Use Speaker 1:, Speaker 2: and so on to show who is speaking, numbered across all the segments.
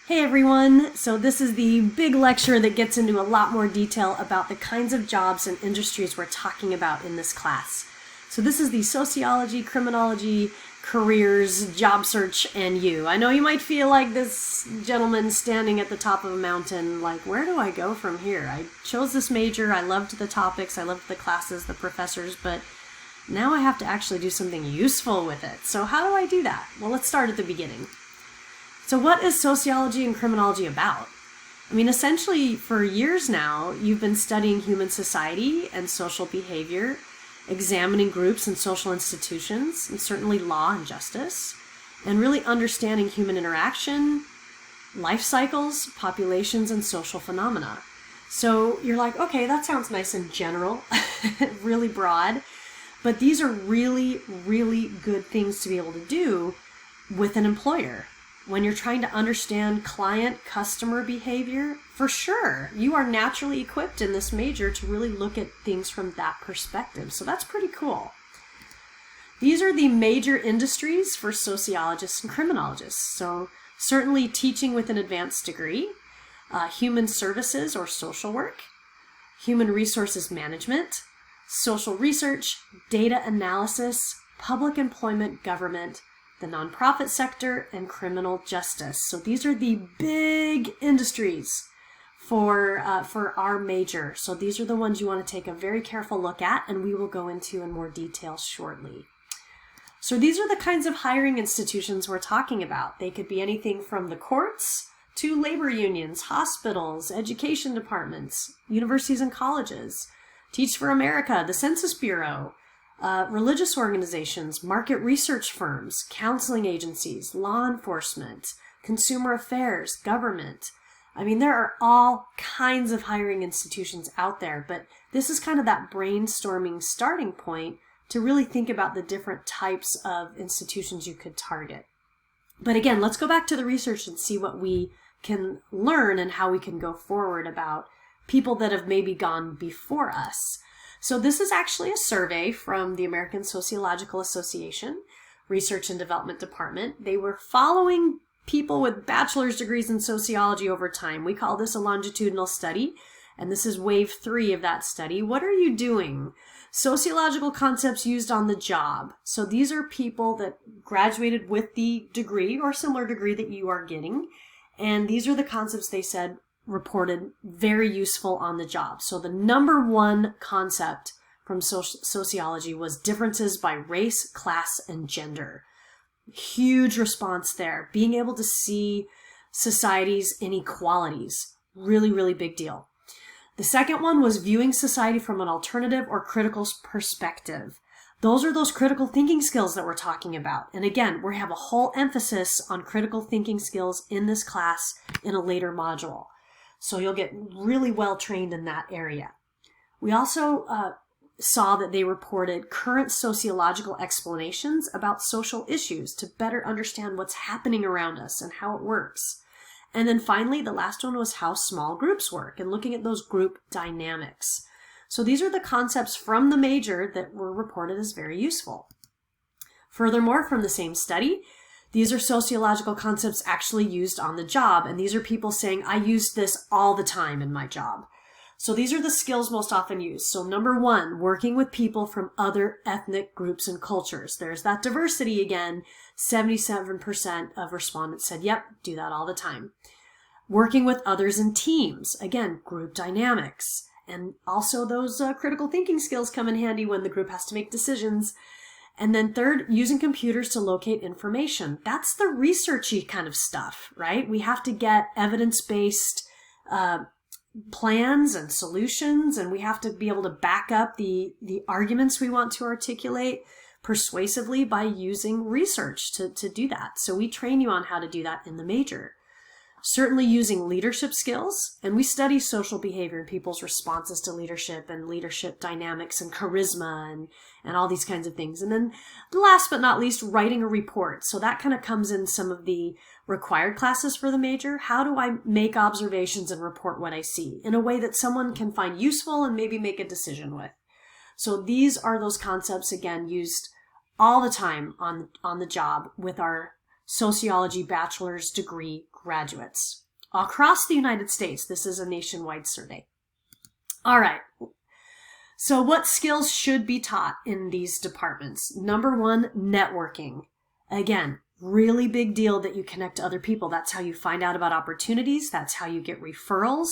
Speaker 1: Hey everyone! So this is the big lecture that gets into a lot more detail about the kinds of jobs and industries we're talking about in this class. So this is the Sociology, Criminology, Careers, Job Search, and You. I know you might feel like this gentleman standing at the top of a mountain, like, where do I go from here? I chose this major, I loved the topics, I loved the classes, the professors, but now I have to actually do something useful with it. So how do I do that? Well, let's start at the beginning. So what is sociology and criminology about? I mean, essentially, for years now, you've been studying human society and social behavior, examining groups and social institutions, and certainly law and justice, and really understanding human interaction, life cycles, populations, and social phenomena. So you're like, okay, that sounds nice in general, really broad, but these are really, really good things to be able to do with an employer. When you're trying to understand client-customer behavior, for sure, you are naturally equipped in this major to really look at things from that perspective. So that's pretty cool. These are the major industries for sociologists and criminologists. So certainly teaching with an advanced degree, human services or social work, human resources management, social research, data analysis, public employment, government, the nonprofit sector, and criminal justice. So these are the big industries for our major. So these are the ones you want to take a very careful look at, and we will go into in more detail shortly. So these are the kinds of hiring institutions we're talking about. They could be anything from the courts to labor unions, hospitals, education departments, universities and colleges, Teach for America, the Census Bureau, religious organizations, market research firms, counseling agencies, law enforcement, consumer affairs, government. I mean, there are all kinds of hiring institutions out there, but this is kind of that brainstorming starting point to really think about the different types of institutions you could target. But again, let's go back to the research and see what we can learn and how we can go forward about people that have maybe gone before us. So this is actually a survey from the American Sociological Association, Research and Development Department. They were following people with bachelor's degrees in sociology over time. We call this a longitudinal study, and this is wave 3 of that study. What are you doing? Sociological concepts used on the job. So these are people that graduated with the degree or similar degree that you are getting, and these are the concepts they said reported very useful on the job. So the number one concept from sociology was differences by race, class, and gender. Huge response there. Being able to see society's inequalities. Really, really big deal. The second one was viewing society from an alternative or critical perspective. Those are those critical thinking skills that we're talking about. And again, we have a whole emphasis on critical thinking skills in this class in a later module. So you'll get really well trained in that area. We also saw that they reported current sociological explanations about social issues to better understand what's happening around us and how it works. And then finally, the last one was how small groups work and looking at those group dynamics. So these are the concepts from the major that were reported as very useful. Furthermore, from the same study, these are sociological concepts actually used on the job, and these are people saying, I use this all the time in my job. So these are the skills most often used. So number 1, working with people from other ethnic groups and cultures. There's that diversity again. 77% of respondents said, yep, do that all the time. Working with others in teams. Again, group dynamics. And also those critical thinking skills come in handy when the group has to make decisions. And then third, using computers to locate information. That's the researchy kind of stuff, right? We have to get evidence-based plans and solutions, and we have to be able to back up the arguments we want to articulate persuasively by using research to do that. So we train you on how to do that in the major. Certainly using leadership skills, and we study social behavior and people's responses to leadership and leadership dynamics and charisma and all these kinds of things. And then last but not least, writing a report. So that kind of comes in some of the required classes for the major. How do I make observations and report what I see in a way that someone can find useful and maybe make a decision with? So these are those concepts, again, used all the time on the job with our sociology bachelor's degree graduates across the United States. This is a nationwide survey. All right. So what skills should be taught in these departments? Number one, networking. Again, really big deal that you connect to other people. That's how you find out about opportunities. That's how you get referrals.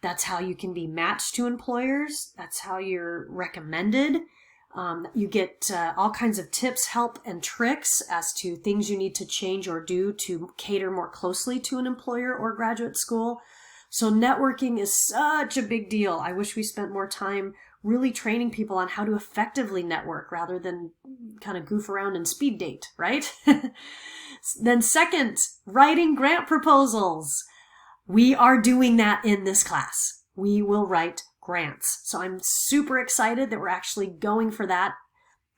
Speaker 1: That's how you can be matched to employers. That's how you're recommended. You get all kinds of tips, help, and tricks as to things you need to change or do to cater more closely to an employer or graduate school. So networking is such a big deal. I wish we spent more time really training people on how to effectively network rather than kind of goof around and speed date, right? Then second, writing grant proposals. We are doing that in this class. We will write grants. So I'm super excited that we're actually going for that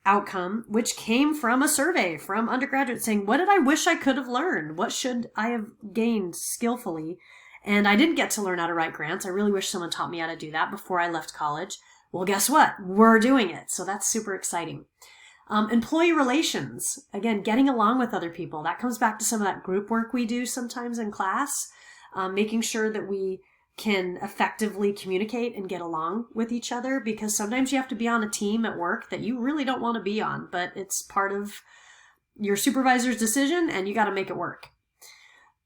Speaker 1: outcome, which came from a survey from undergraduates saying, what did I wish I could have learned? What should I have gained skillfully? And I didn't get to learn how to write grants. I really wish someone taught me how to do that before I left college. Well, guess what? We're doing it. So that's super exciting. Employee relations. Again, getting along with other people. That comes back to some of that group work we do sometimes in class. Making sure that we can effectively communicate and get along with each other, because sometimes you have to be on a team at work that you really don't want to be on, but it's part of your supervisor's decision and you got to make it work.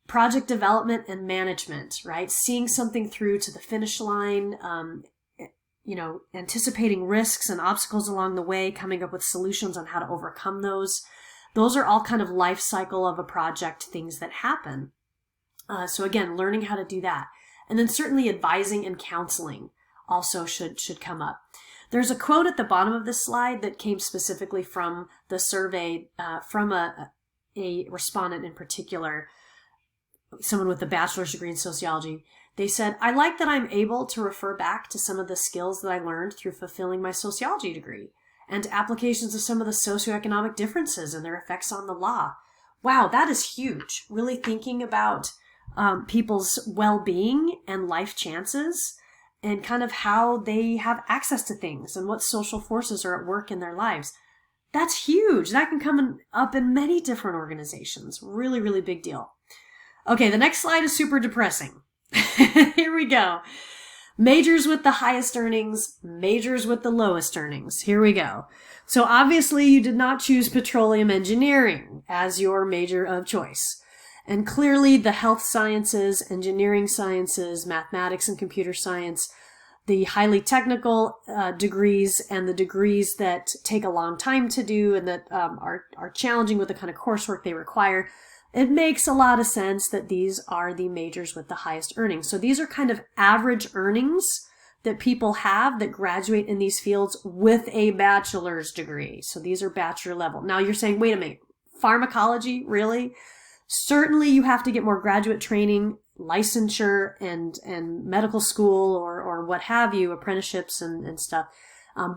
Speaker 1: Project development and management, right? Seeing something through to the finish line, anticipating risks and obstacles along the way, coming up with solutions on how to overcome those. Those are all kind of life cycle of a project things that happen. So again, learning how to do that. And then certainly advising and counseling also should come up. There's a quote at the bottom of this slide that came specifically from the survey, from a respondent in particular, someone with a bachelor's degree in sociology. They said, I like that I'm able to refer back to some of the skills that I learned through fulfilling my sociology degree and applications of some of the socioeconomic differences and their effects on the law. Wow, that is huge. Really thinking about people's well-being and life chances and kind of how they have access to things and what social forces are at work in their lives. That's huge. That can come up in many different organizations. Really, really big deal. Okay, the next slide is super depressing. Here we go. Majors with the highest earnings, majors with the lowest earnings. Here we go. So obviously you did not choose petroleum engineering as your major of choice. And clearly the health sciences, engineering sciences, mathematics and computer science, the highly technical degrees and the degrees that take a long time to do and that are challenging with the kind of coursework they require, it makes a lot of sense that these are the majors with the highest earnings. So these are kind of average earnings that people have that graduate in these fields with a bachelor's degree. So these are bachelor level. Now you're saying, wait a minute, pharmacology, really? Certainly you have to get more graduate training, licensure, and medical school or what have you, apprenticeships and stuff.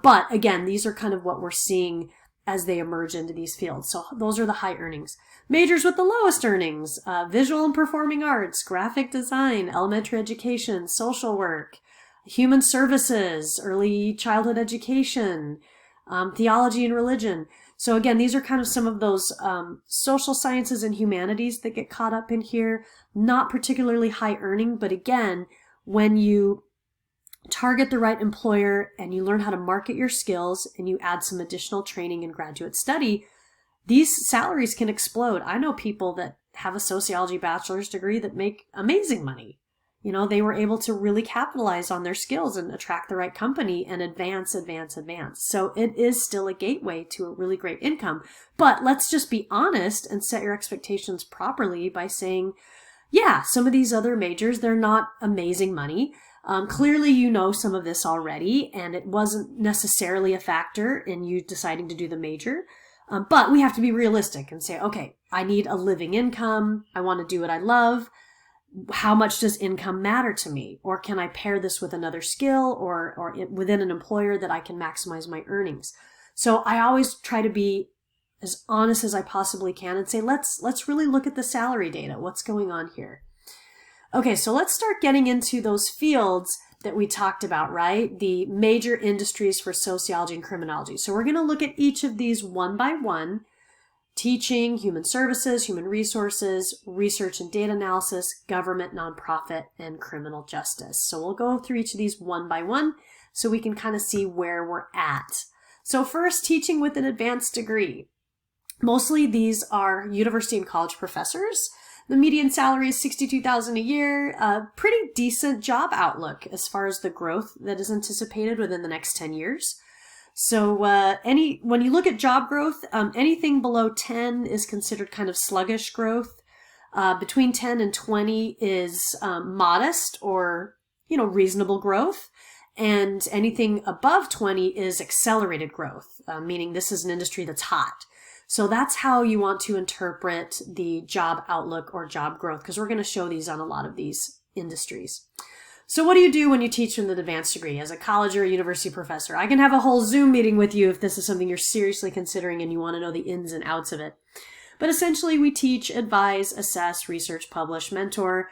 Speaker 1: But again, these are kind of what we're seeing as they emerge into these fields. So those are the high earnings. Majors with the lowest earnings, visual and performing arts, graphic design, elementary education, social work, human services, early childhood education, theology and religion. So again, these are kind of some of those social sciences and humanities that get caught up in here. Not particularly high earning, but again, when you target the right employer and you learn how to market your skills and you add some additional training and graduate study, these salaries can explode. I know people that have a sociology bachelor's degree that make amazing money. You know, they were able to really capitalize on their skills and attract the right company and advance. So it is still a gateway to a really great income. But let's just be honest and set your expectations properly by saying, yeah, some of these other majors, they're not amazing money. Clearly, you know some of this already, and it wasn't necessarily a factor in you deciding to do the major. But we have to be realistic and say, okay, I need a living income. I want to do what I love. How much does income matter to me? Or can I pair this with another skill or within an employer that I can maximize my earnings? So I always try to be as honest as I possibly can and say, let's really look at the salary data. What's going on here? Okay, so let's start getting into those fields that we talked about, right? The major industries for sociology and criminology. So we're going to look at each of these one by one, teaching, human services, human resources, research and data analysis, government, nonprofit, and criminal justice. So we'll go through each of these one by one so we can kind of see where we're at. So first, teaching with an advanced degree. Mostly these are university and college professors. The median salary is $62,000 a year, a pretty decent job outlook as far as the growth that is anticipated within the next 10 years. So when you look at job growth, anything below 10 is considered kind of sluggish growth. Between 10 and 20 is modest or, reasonable growth. And anything above 20 is accelerated growth, meaning this is an industry that's hot. So that's how you want to interpret the job outlook or job growth, because we're going to show these on a lot of these industries. So what do you do when you teach in an advanced degree as a college or a university professor? I can have a whole Zoom meeting with you if this is something you're seriously considering and you want to know the ins and outs of it. But essentially we teach, advise, assess, research, publish, mentor.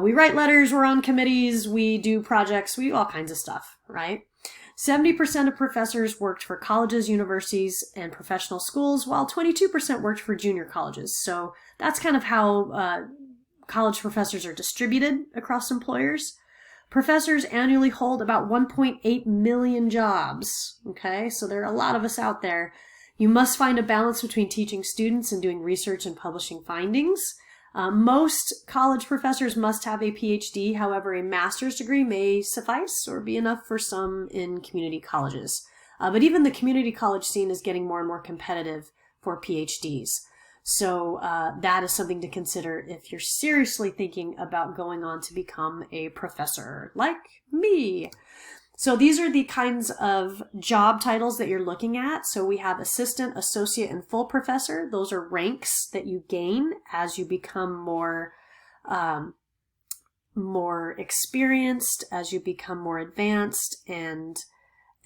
Speaker 1: We write letters, we're on committees, we do projects, we do all kinds of stuff, right? 70% of professors worked for colleges, universities, and professional schools, while 22% worked for junior colleges. So that's kind of how college professors are distributed across employers. Professors annually hold about 1.8 million jobs. Okay, so there are a lot of us out there. You must find a balance between teaching students and doing research and publishing findings. Most college professors must have a PhD. However, a master's degree may suffice or be enough for some in community colleges. But even the community college scene is getting more and more competitive for PhDs. So that is something to consider if you're seriously thinking about going on to become a professor, like me. So these are the kinds of job titles that you're looking at. So we have assistant, associate, and full professor. Those are ranks that you gain as you become more experienced, as you become more advanced and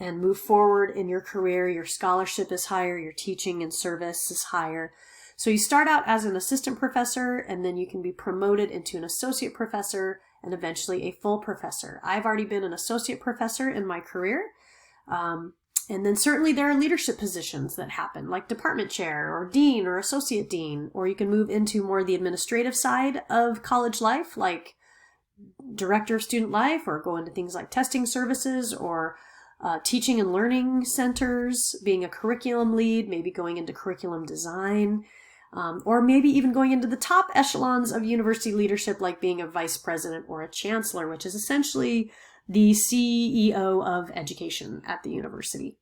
Speaker 1: move forward in your career. Your scholarship is higher, your teaching and service is higher. So you start out as an assistant professor, and then you can be promoted into an associate professor and eventually a full professor. I've already been an associate professor in my career. And then certainly there are leadership positions that happen, like department chair or dean or associate dean, or you can move into more the administrative side of college life, like director of student life, or go into things like testing services or teaching and learning centers, being a curriculum lead, maybe going into curriculum design. Or maybe even going into the top echelons of university leadership, like being a vice president or a chancellor, which is essentially the CEO of education at the university.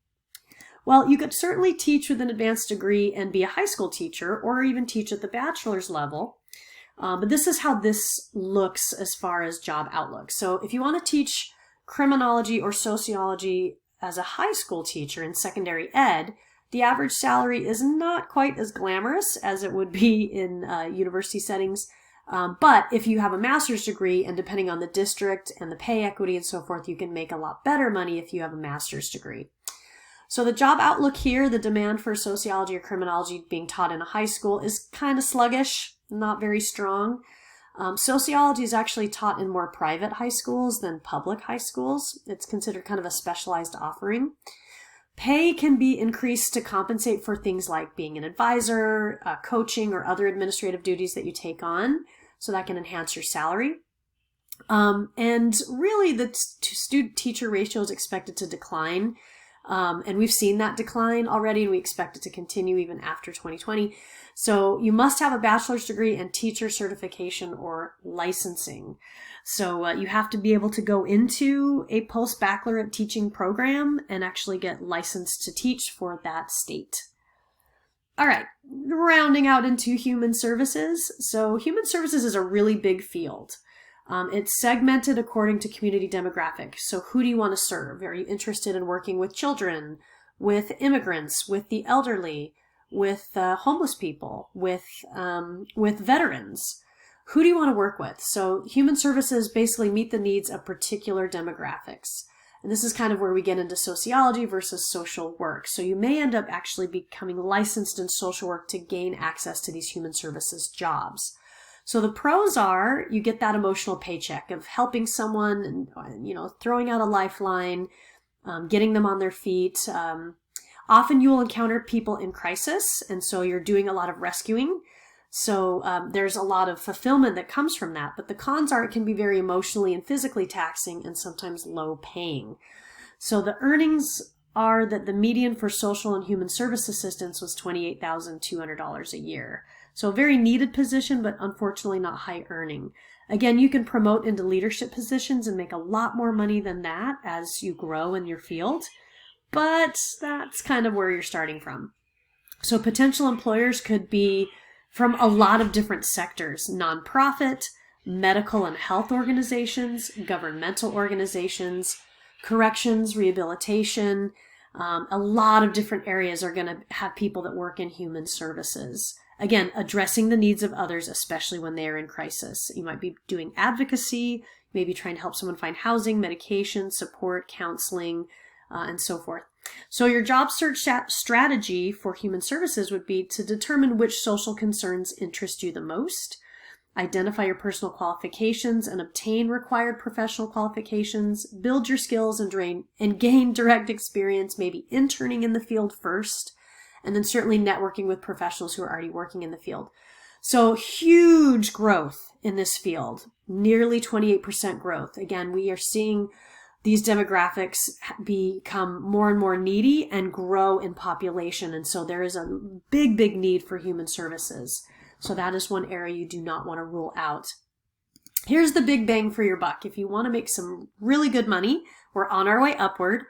Speaker 1: Well, you could certainly teach with an advanced degree and be a high school teacher, or even teach at the bachelor's level. But this is how this looks as far as job outlook. So if you want to teach criminology or sociology as a high school teacher in secondary ed, the average salary is not quite as glamorous as it would be in university settings. But if you have a master's degree, and depending on the district and the pay equity and so forth, you can make a lot better money if you have a master's degree. So the job outlook here, the demand for sociology or criminology being taught in a high school is kind of sluggish, not very strong. Sociology is actually taught in more private high schools than public high schools. It's considered kind of a specialized offering. Pay can be increased to compensate for things like being an advisor, coaching, or other administrative duties that you take on. So that can enhance your salary. And really the student-teacher ratio is expected to decline. And we've seen that decline already, and we expect it to continue even after 2020. So you must have a bachelor's degree and teacher certification or licensing. So you have to be able to go into a post-baccalaureate teaching program and actually get licensed to teach for that state. All right, rounding out into human services. So human services is a really big field. It's segmented according to community demographic. So who do you want to serve? Are you interested in working with children, with immigrants, with the elderly, with homeless people, with veterans? Who do you want to work with? So human services basically meet the needs of particular demographics. And this is kind of where we get into sociology versus social work. So you may end up actually becoming licensed in social work to gain access to these human services jobs. So the pros are you get that emotional paycheck of helping someone and, throwing out a lifeline, getting them on their feet. Often you will encounter people in crisis, and so you're doing a lot of rescuing. So there's a lot of fulfillment that comes from that. But the cons are it can be very emotionally and physically taxing and sometimes low paying. So the earnings are that the median for social and human service assistants was $28,200 a year. So a very needed position, but unfortunately not high earning. Again, you can promote into leadership positions and make a lot more money than that as you grow in your field, but that's kind of where you're starting from. So potential employers could be from a lot of different sectors: nonprofit, medical and health organizations, governmental organizations, corrections, rehabilitation. A lot of different areas are going to have people that work in human services. Again, addressing the needs of others, especially when they are in crisis. You might be doing advocacy, maybe trying to help someone find housing, medication, support, counseling, and so forth. So your job search strategy for human services would be to determine which social concerns interest you the most, identify your personal qualifications and obtain required professional qualifications, build your skills and gain direct experience, maybe interning in the field first, and then certainly networking with professionals who are already working in the field. So huge growth in this field, nearly 28% growth. Again, we are seeing these demographics become more and more needy and grow in population. And so there is a big, big need for human services. So that is one area you do not want to rule out. Here's the big bang for your buck. If you want to make some really good money, we're on our way upward.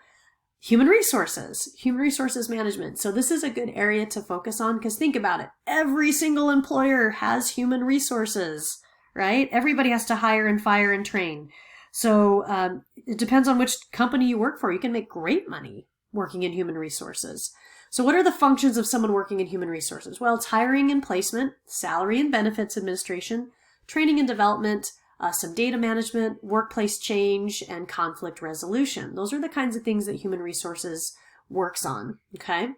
Speaker 1: Human resources management. So this is a good area to focus on because think about it. Every single employer has human resources, right? Everybody has to hire and fire and train. So it depends on which company you work for. You can make great money working in human resources. So what are the functions of someone working in human resources? Well, it's hiring and placement, salary and benefits administration, training and development, some data management, workplace change, and conflict resolution. Those are the kinds of things that human resources works on, okay?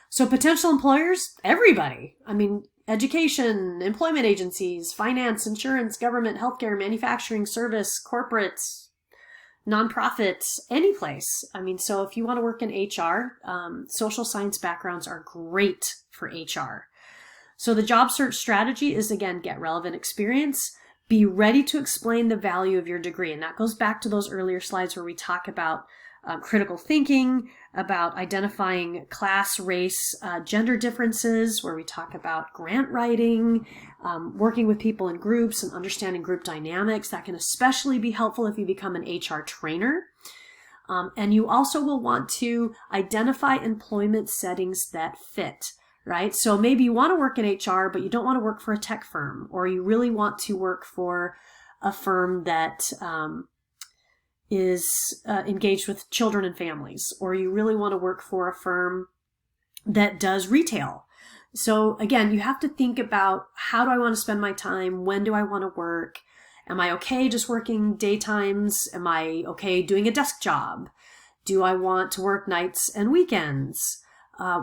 Speaker 1: So potential employers, everybody. I mean, education, employment agencies, finance, insurance, government, healthcare, manufacturing, service, corporates, nonprofits, any place. I mean, so if you want to work in HR, social science backgrounds are great for HR. So the job search strategy is, again, get relevant experience. Be ready to explain the value of your degree. And that goes back to those earlier slides where we talk about critical thinking, about identifying class, race, gender differences, where we talk about grant writing, working with people in groups and understanding group dynamics. That can especially be helpful if you become an HR trainer. And you also will want to identify employment settings that fit. Right? So maybe you want to work in HR, but you don't want to work for a tech firm, or you really want to work for a firm that is engaged with children and families, or you really want to work for a firm that does retail. So again, you have to think about, how do I want to spend my time? When do I want to work? Am I okay just working daytimes? Am I okay doing a desk job? Do I want to work nights and weekends?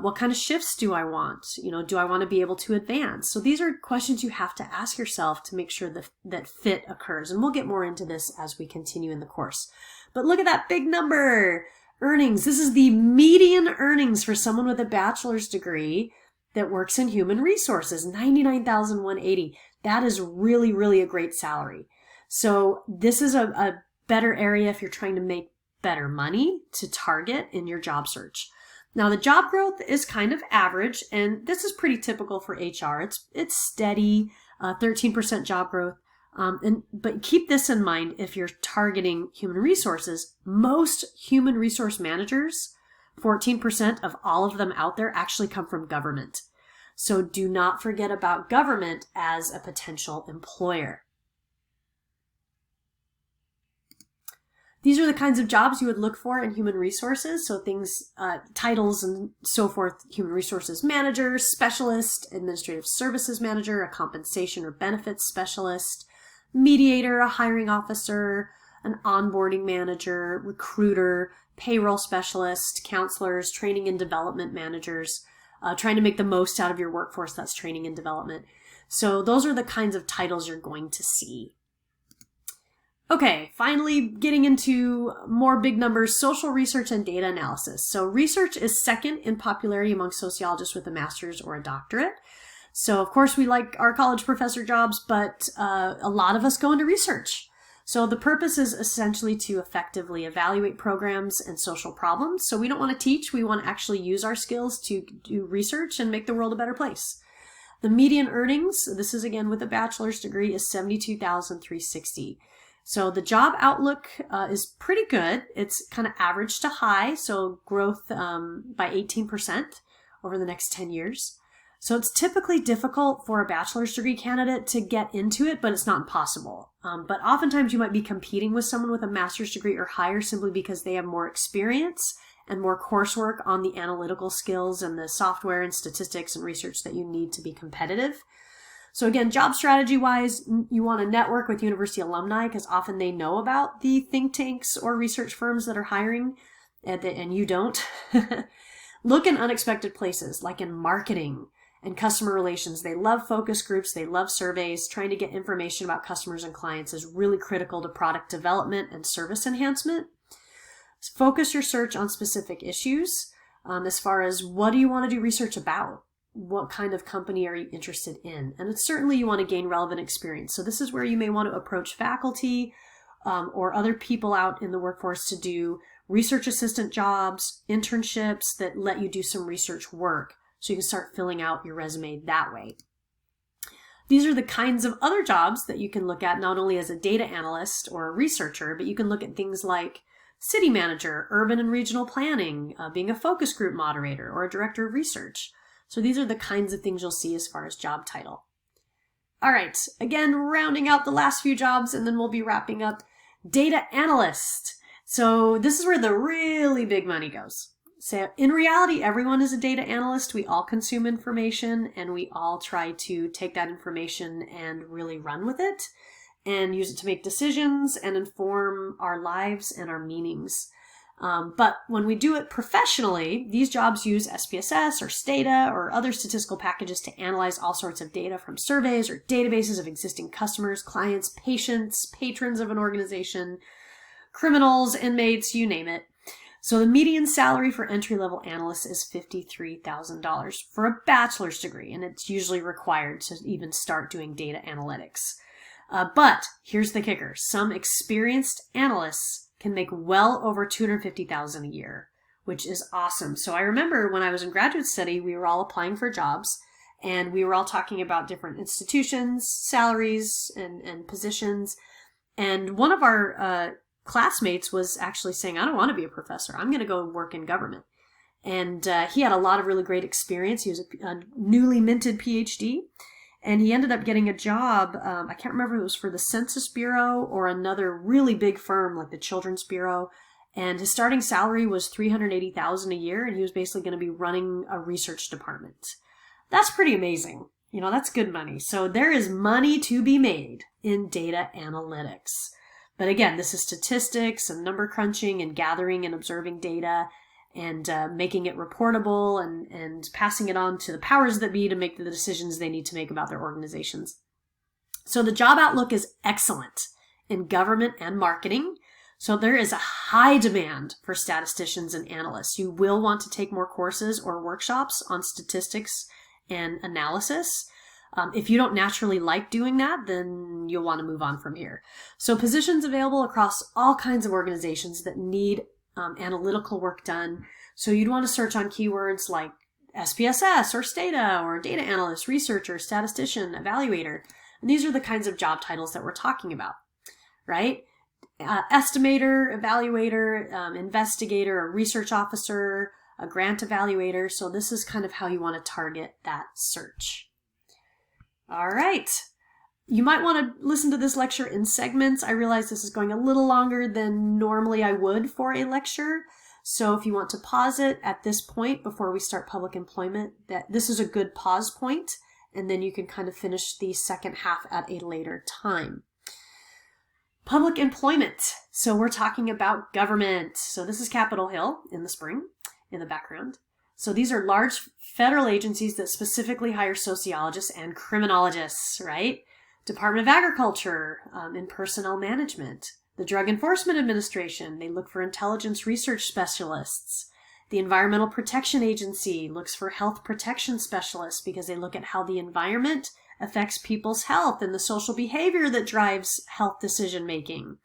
Speaker 1: What kind of shifts do I want? Do I want to be able to advance? So these are questions you have to ask yourself to make sure that fit occurs. And we'll get more into this as we continue in the course. But look at that big number. Earnings. This is the median earnings for someone with a bachelor's degree that works in human resources, $99,180. That is really, really a great salary. So this is a better area if you're trying to make better money to target in your job search. Now, the job growth is kind of average, and this is pretty typical for HR. It's steady, 13% job growth. But keep this in mind if you're targeting human resources. Most human resource managers, 14% of all of them out there, actually come from government. So do not forget about government as a potential employer. These are the kinds of jobs you would look for in human resources. So things, titles and so forth: human resources manager, specialist, administrative services manager, a compensation or benefits specialist, mediator, a hiring officer, an onboarding manager, recruiter, payroll specialist, counselors, training and development managers, trying to make the most out of your workforce. That's training and development. So those are the kinds of titles you're going to see. Okay, finally getting into more big numbers, social research and data analysis. So research is second in popularity among sociologists with a master's or a doctorate. So of course we like our college professor jobs, but a lot of us go into research. So the purpose is essentially to effectively evaluate programs and social problems. So we don't want to teach, we want to actually use our skills to do research and make the world a better place. The median earnings, this is again with a bachelor's degree, is $72,360. So the job outlook is pretty good. It's kind of average to high, so growth by 18% over the next 10 years. So it's typically difficult for a bachelor's degree candidate to get into it, but it's not impossible. But oftentimes you might be competing with someone with a master's degree or higher simply because they have more experience and more coursework on the analytical skills and the software and statistics and research that you need to be competitive. So again, job strategy wise, you want to network with university alumni because often they know about the think tanks or research firms that are hiring and you don't. Look in unexpected places like in marketing and customer relations. They love focus groups. They love surveys. Trying to get information about customers and clients is really critical to product development and service enhancement. Focus your search on specific issues as far as what do you want to do research about? What kind of company are you interested in? And it's certainly you want to gain relevant experience. So this is where you may want to approach faculty or other people out in the workforce to do research assistant jobs, internships that let you do some research work. So you can start filling out your resume that way. These are the kinds of other jobs that you can look at not only as a data analyst or a researcher, but you can look at things like city manager, urban and regional planning, being a focus group moderator, or a director of research. So these are the kinds of things you'll see as far as job title. All right, again, rounding out the last few jobs, and then we'll be wrapping up. Data analyst. So this is where the really big money goes. So in reality, everyone is a data analyst. We all consume information, and we all try to take that information and really run with it and use it to make decisions and inform our lives and our meanings. But when we do it professionally, these jobs use SPSS or Stata or other statistical packages to analyze all sorts of data from surveys or databases of existing customers, clients, patients, patrons of an organization, criminals, inmates, you name it. So the median salary for entry-level analysts is $53,000 for a bachelor's degree, and it's usually required to even start doing data analytics. But here's the kicker. Some experienced analysts can make well over $250,000 a year, which is awesome. So I remember when I was in graduate study, we were all applying for jobs and we were all talking about different institutions, salaries, and positions. And one of our classmates was actually saying, I don't want to be a professor. I'm going to go work in government. And he had a lot of really great experience. He was a newly minted PhD. And he ended up getting a job, I can't remember if it was for the Census Bureau or another really big firm like the Children's Bureau. And his starting salary was $380,000 a year, and he was basically going to be running a research department. That's pretty amazing. You know, that's good money. So there is money to be made in data analytics. But again, this is statistics and number crunching and gathering and observing data and making it reportable and passing it on to the powers that be to make the decisions they need to make about their organizations. So the job outlook is excellent in government and marketing. So there is a high demand for statisticians and analysts. You will want to take more courses or workshops on statistics and analysis. If you don't naturally like doing that, then you'll want to move on from here. So positions available across all kinds of organizations that need analytical work done. So you'd want to search on keywords like SPSS or Stata or data analyst, researcher, statistician, evaluator. And these are the kinds of job titles that we're talking about, right? Estimator, evaluator, investigator, a research officer, a grant evaluator. So this is kind of how you want to target that search. All right. You might want to listen to this lecture in segments. I realize this is going a little longer than normally I would for a lecture. So if you want to pause it at this point before we start public employment, this is a good pause point, and then you can kind of finish the second half at a later time. Public employment. So we're talking about government. So this is Capitol Hill in the spring in the background. So these are large federal agencies that specifically hire sociologists and criminologists, right? Department of Agriculture in personnel management. The Drug Enforcement Administration, they look for intelligence research specialists. The Environmental Protection Agency looks for health protection specialists because they look at how the environment affects people's health and the social behavior that drives health decision making.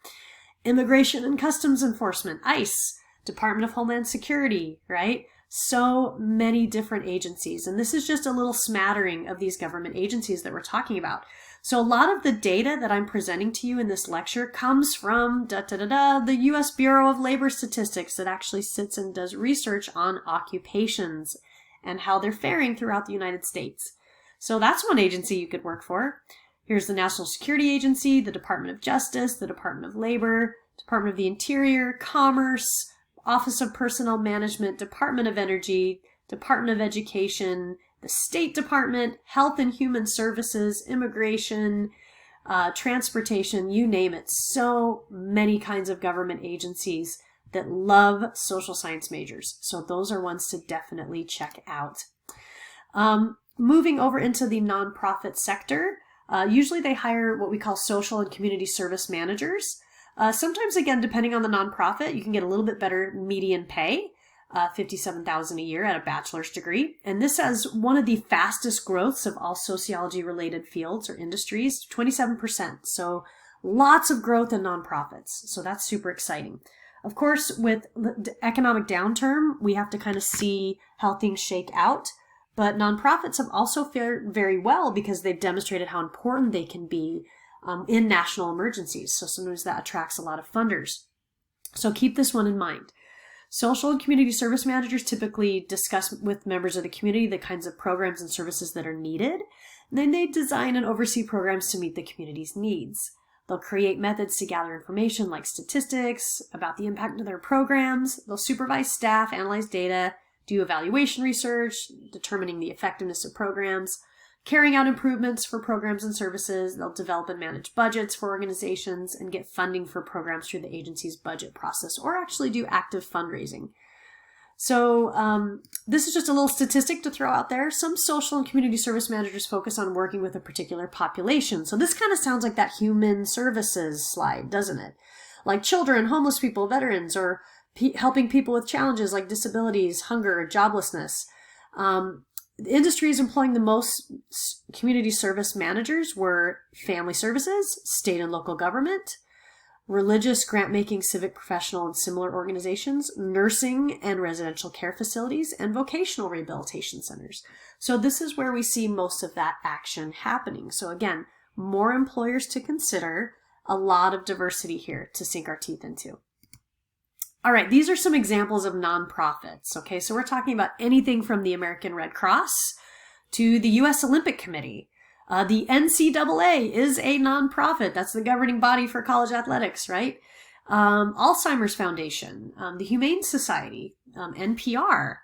Speaker 1: Immigration and Customs Enforcement, ICE, Department of Homeland Security, right? So many different agencies. And this is just a little smattering of these government agencies that we're talking about. So a lot of the data that I'm presenting to you in this lecture comes from the U.S. Bureau of Labor Statistics that actually sits and does research on occupations and how they're faring throughout the United States. So that's one agency you could work for. Here's the National Security Agency, the Department of Justice, the Department of Labor, Department of the Interior, Commerce, Office of Personnel Management, Department of Energy, Department of Education, the State Department, Health and Human Services, Immigration, Transportation, you name it. So many kinds of government agencies that love social science majors. So those are ones to definitely check out. Moving over into the nonprofit sector, usually they hire what we call social and community service managers. Sometimes, again, depending on the nonprofit, you can get a little bit better median pay. $57,000 a year at a bachelor's degree. And this has one of the fastest growths of all sociology-related fields or industries, 27%. So lots of growth in nonprofits. So that's super exciting. Of course, with the economic downturn, we have to kind of see how things shake out. But nonprofits have also fared very well because they've demonstrated how important they can be in national emergencies. So sometimes that attracts a lot of funders. So keep this one in mind. Social and community service managers typically discuss with members of the community the kinds of programs and services that are needed. Then they design and oversee programs to meet the community's needs. They'll create methods to gather information like statistics about the impact of their programs. They'll supervise staff, analyze data, do evaluation research, determining the effectiveness of programs, carrying out improvements for programs and services. They'll develop and manage budgets for organizations and get funding for programs through the agency's budget process, or actually do active fundraising. So this is just a little statistic to throw out there. Some social and community service managers focus on working with a particular population. So this kind of sounds like that human services slide, doesn't it? Like children, homeless people, veterans, or helping people with challenges like disabilities, hunger, joblessness. The industries employing the most community service managers were family services, state and local government, religious, grant-making, civic, professional, and similar organizations, nursing and residential care facilities, and vocational rehabilitation centers. So this is where we see most of that action happening. So again, more employers to consider, a lot of diversity here to sink our teeth into. All right, these are some examples of nonprofits. Okay, so we're talking about anything from the American Red Cross to the U.S. Olympic Committee. The NCAA is a nonprofit. That's the governing body for college athletics, right? Alzheimer's Foundation, the Humane Society, NPR,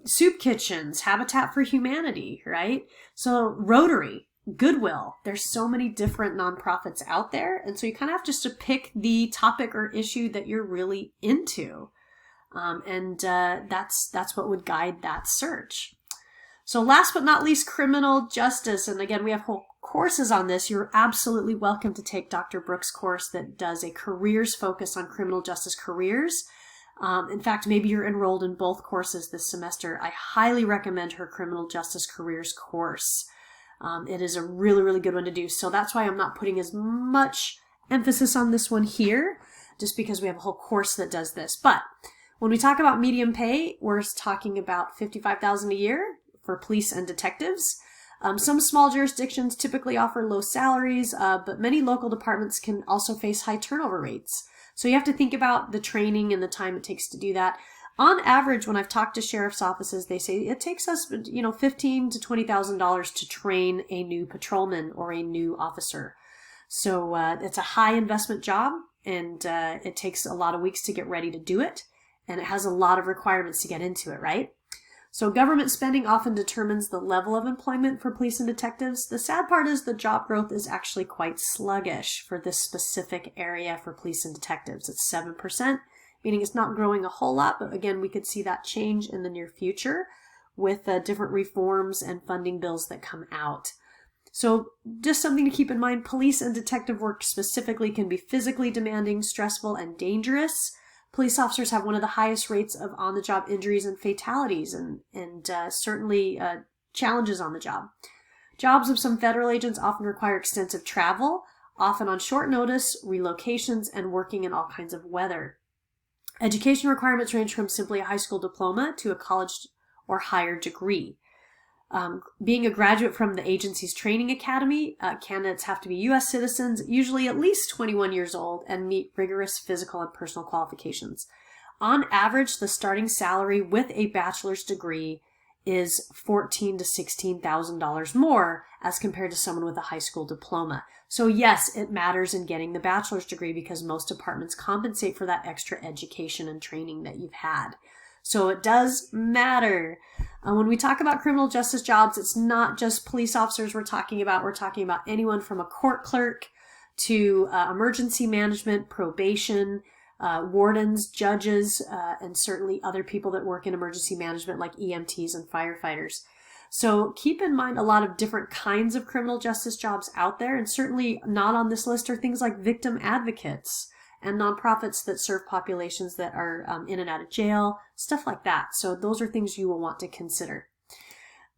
Speaker 1: soup kitchens, Habitat for Humanity, right? So Rotary, Goodwill. There's so many different nonprofits out there. And so you kind of have just to pick the topic or issue that you're really into. That's what would guide that search. So last but not least, criminal justice. And again, we have whole courses on this. You're absolutely welcome to take Dr. Brooks' course that does a careers focus on criminal justice careers. In fact, maybe you're enrolled in both courses this semester. I highly recommend her criminal justice careers course. It is a really, really good one to do. So that's why I'm not putting as much emphasis on this one here, just because we have a whole course that does this. But when we talk about median pay, we're talking about $55,000 a year for police and detectives. Some small jurisdictions typically offer low salaries, but many local departments can also face high turnover rates. So you have to think about the training and the time it takes to do that. On average, when I've talked to sheriff's offices, they say it takes us, $15,000 to $20,000 to train a new patrolman or a new officer. So it's a high investment job, and it takes a lot of weeks to get ready to do it, and it has a lot of requirements to get into it, right? So government spending often determines the level of employment for police and detectives. The sad part is the job growth is actually quite sluggish for this specific area for police and detectives. It's 7%. Meaning it's not growing a whole lot, but again, we could see that change in the near future with different reforms and funding bills that come out. So just something to keep in mind, police and detective work specifically can be physically demanding, stressful, and dangerous. Police officers have one of the highest rates of on-the-job injuries and fatalities, and certainly challenges on the job. Jobs of some federal agents often require extensive travel, often on short notice, relocations, and working in all kinds of weather. Education requirements range from simply a high school diploma to a college or higher degree. Being a graduate from the agency's training academy, candidates have to be U.S. citizens, usually at least 21 years old, and meet rigorous physical and personal qualifications. On average, the starting salary with a bachelor's degree is $14,000 to $16,000 more as compared to someone with a high school diploma. So yes, it matters in getting the bachelor's degree because most departments compensate for that extra education and training that you've had. So it does matter. When we talk about criminal justice jobs, it's not just police officers we're talking about. We're talking about anyone from a court clerk to emergency management, probation, wardens, judges, and certainly other people that work in emergency management like EMTs and firefighters. So keep in mind a lot of different kinds of criminal justice jobs out there, and certainly not on this list are things like victim advocates and nonprofits that serve populations that are in and out of jail, stuff like that. So those are things you will want to consider.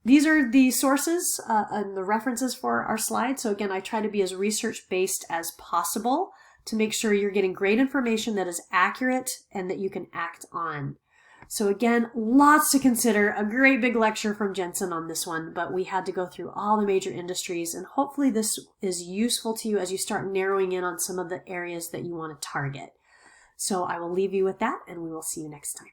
Speaker 1: These are the sources and the references for our slide. So again, I try to be as research-based as possible to make sure you're getting great information that is accurate and that you can act on. So again, lots to consider, a great big lecture from Jensen on this one, but we had to go through all the major industries, and hopefully this is useful to you as you start narrowing in on some of the areas that you want to target. So I will leave you with that, and we will see you next time.